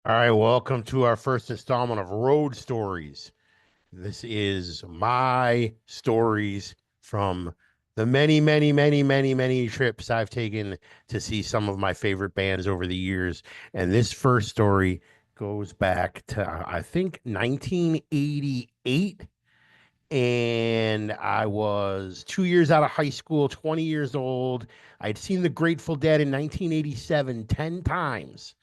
All right, welcome to our first installment of Road Stories. This is my stories from the many trips I've taken to see some of my favorite bands over the years. And this first story goes back to, I think, 1988. And I was 2 years out of high school, 20 years old. I'd seen the Grateful Dead in 1987 10 times.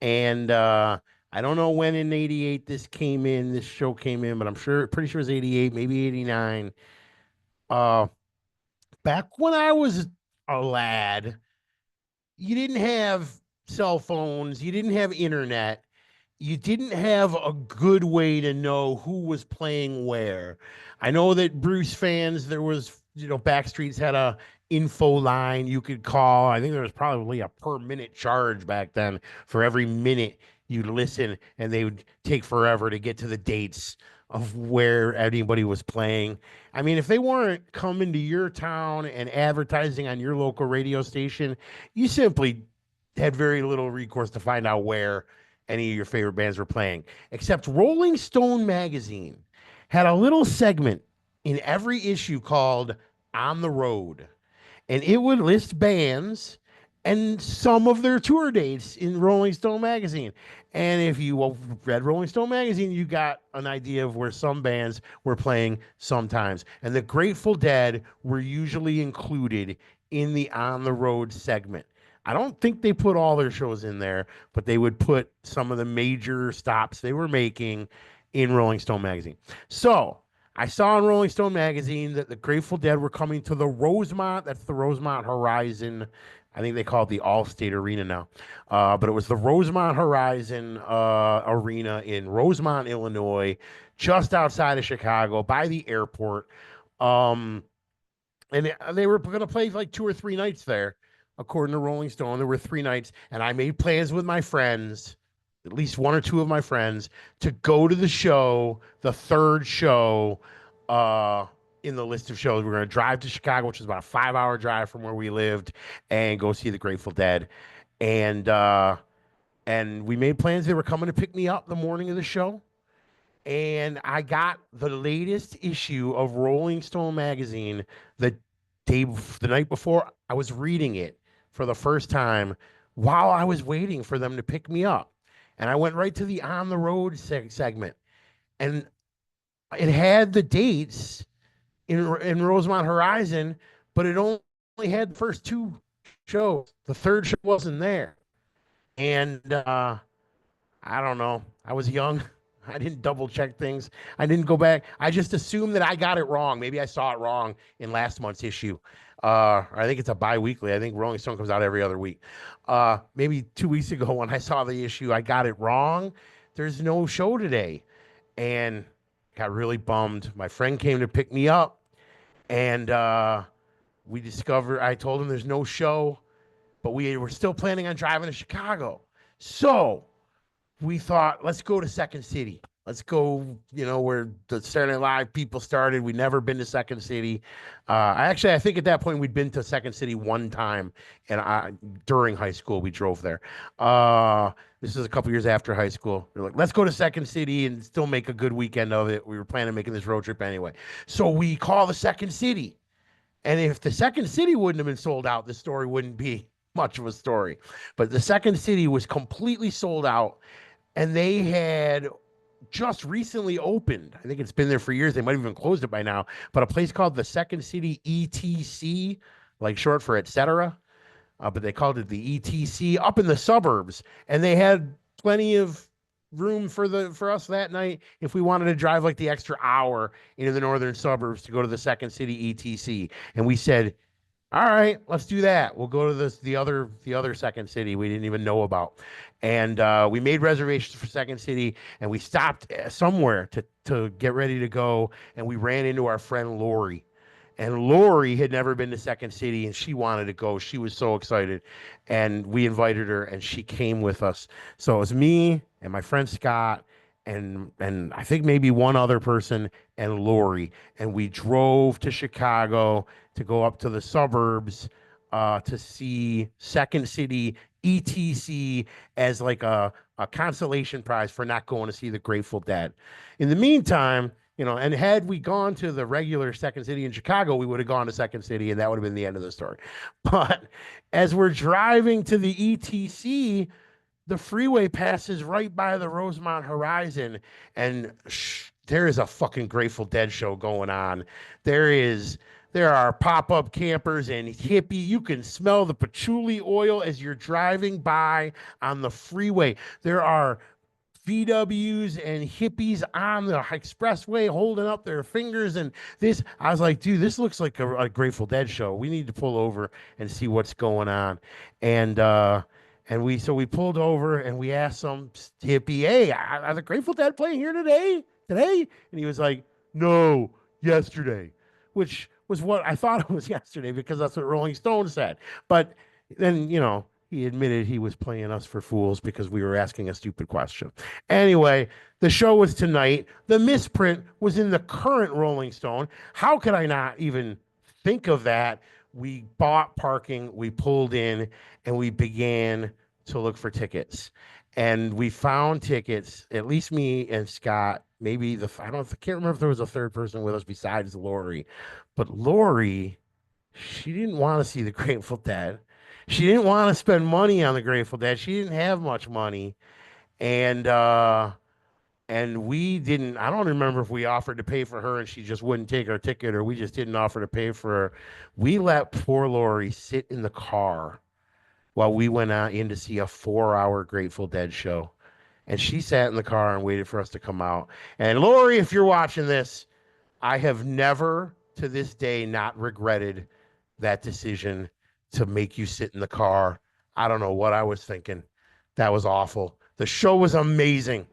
And I don't know when in 88 this show came in, but pretty sure it was 88, maybe 89. Uh, Back when I was a lad, you didn't have cell phones, you didn't have internet, you didn't have a good way to know who was playing where. I know that Bruce fans, there was, Backstreets had a info line you could call. I think there was probably a per minute charge back then for every minute you'd listen, and they would take forever to get to the dates of where anybody was playing. I mean, if they weren't coming to your town and advertising on your local radio station, you simply had very little recourse to find out where any of your favorite bands were playing. Except Rolling Stone magazine had a little segment in every issue called On the Road, and it would list bands and some of their tour dates in Rolling Stone magazine. And if you read Rolling Stone magazine, you got an idea of where some bands were playing sometimes. And the Grateful Dead were usually included in the On the Road segment. I don't think they put all their shows in there, but they would put some of the major stops they were making in Rolling Stone magazine. So I saw in Rolling Stone magazine that the Grateful Dead were coming to the Rosemont. That's the Rosemont Horizon. I think they call it the Allstate Arena now. But it was the Rosemont Horizon Arena in Rosemont, Illinois, just outside of Chicago by the airport. Um, and they were going to play like 2 or 3 nights there, according to Rolling Stone. There were 3 nights, and I made plans with my friends, at least one or two of my friends, to go to the show, the third show, uh, in the list of shows. We're going to drive to Chicago, which is about a 5 hour drive from where we lived, and go see the Grateful Dead. And and we made plans. They were coming to pick me up the morning of the show, and I got the latest issue of Rolling Stone magazine the the night before. I was reading it for the first time while I was waiting for them to pick me up, and I went right to the on the road segment, and it had the dates in Rosemont Horizon, but it only had the first two shows. The third show wasn't there, and I don't know. I was young. I didn't double check things. I didn't go back. I just assumed that I got it wrong. Maybe I saw it wrong in last month's issue. I think it's a bi-weekly. I think Rolling Stone comes out every other week. Maybe 2 weeks ago when I saw the issue, I got it wrong. There's no show today, and got really bummed. My friend came to pick me up, and we discovered. I told him there's no show, but we were still planning on driving to Chicago. So we thought, let's go to Second City. Let's go, where the Saturday Night Live people started. We'd never been to Second City. I think at that point we'd been to Second City one time, and during high school we drove there. This is a couple years after high school. We're like, let's go to Second City and still make a good weekend of it. We were planning on making this road trip anyway, so we call the Second City. And if the Second City wouldn't have been sold out, the story wouldn't be much of a story. But the Second City was completely sold out, and they had just recently opened. I think it's been there for years. They might have even closed it by now. But a place called the Second City ETC, like short for etc. But they called it the ETC up in the suburbs, and they had plenty of room for us that night if we wanted to drive like the extra hour into the northern suburbs to go to the Second City ETC. And we said, all right, let's do that. We'll go to the other Second City we didn't even know about, and we made reservations for Second City, and we stopped somewhere to get ready to go, and we ran into our friend Lori, and Lori had never been to Second City, and she wanted to go. She was so excited, and we invited her, and she came with us. So it was me and my friend Scott, and I think maybe one other person, and Lori, and we drove to Chicago to go up to the suburbs to see Second City ETC as like a a consolation prize for not going to see the Grateful Dead. In the meantime, and had we gone to the regular Second City in Chicago, we would have gone to Second City, and that would have been the end of the story. But as we're driving to the ETC, the freeway passes right by the Rosemont Horizon, and there is a fucking Grateful Dead show going on. There is there are pop-up campers and hippie. You can smell the patchouli oil as you're driving by on the freeway. There are VWs and hippies on the expressway holding up their fingers. And I was like, dude, this looks like a Grateful Dead show. We need to pull over and see what's going on. And we pulled over and we asked some hippie, hey, are the Grateful Dead playing here today? Today? And he was like, no, yesterday, which was what I thought it was yesterday because that's what Rolling Stone said. But then, he admitted he was playing us for fools because we were asking a stupid question. Anyway, the show was tonight. The misprint was in the current Rolling Stone. How could I not even think of that? We bought parking, we pulled in, and we began to look for tickets. And we found tickets, at least me and Scott, maybe I can't remember if there was a third person with us besides Lori. But Lori, she didn't want to see the Grateful Dead. She didn't want to spend money on the Grateful Dead. She didn't have much money. And we didn't, I don't remember if we offered to pay for her and she just wouldn't take our ticket, or we just didn't offer to pay for her. We let poor Lori sit in the car while we went out in to see a 4-hour Grateful Dead show. And she sat in the car and waited for us to come out. And Lori, if you're watching this, I have never to this day not regretted that decision to make you sit in the car. I don't know what I was thinking. That was awful. The show was amazing.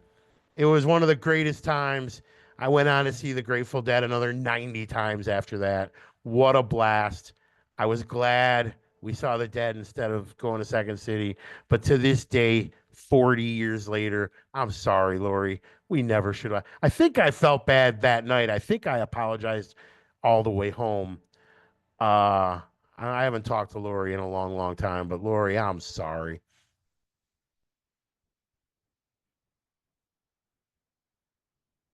It was one of the greatest times. I went on to see the Grateful Dead another 90 times after that. What a blast. I was glad we saw the Dead instead of going to Second City. But to this day, 40 years later, I'm sorry, Lori. We never should have. I think I felt bad that night. I think I apologized all the way home. I haven't talked to Lori in a long, long time, but Lori, I'm sorry.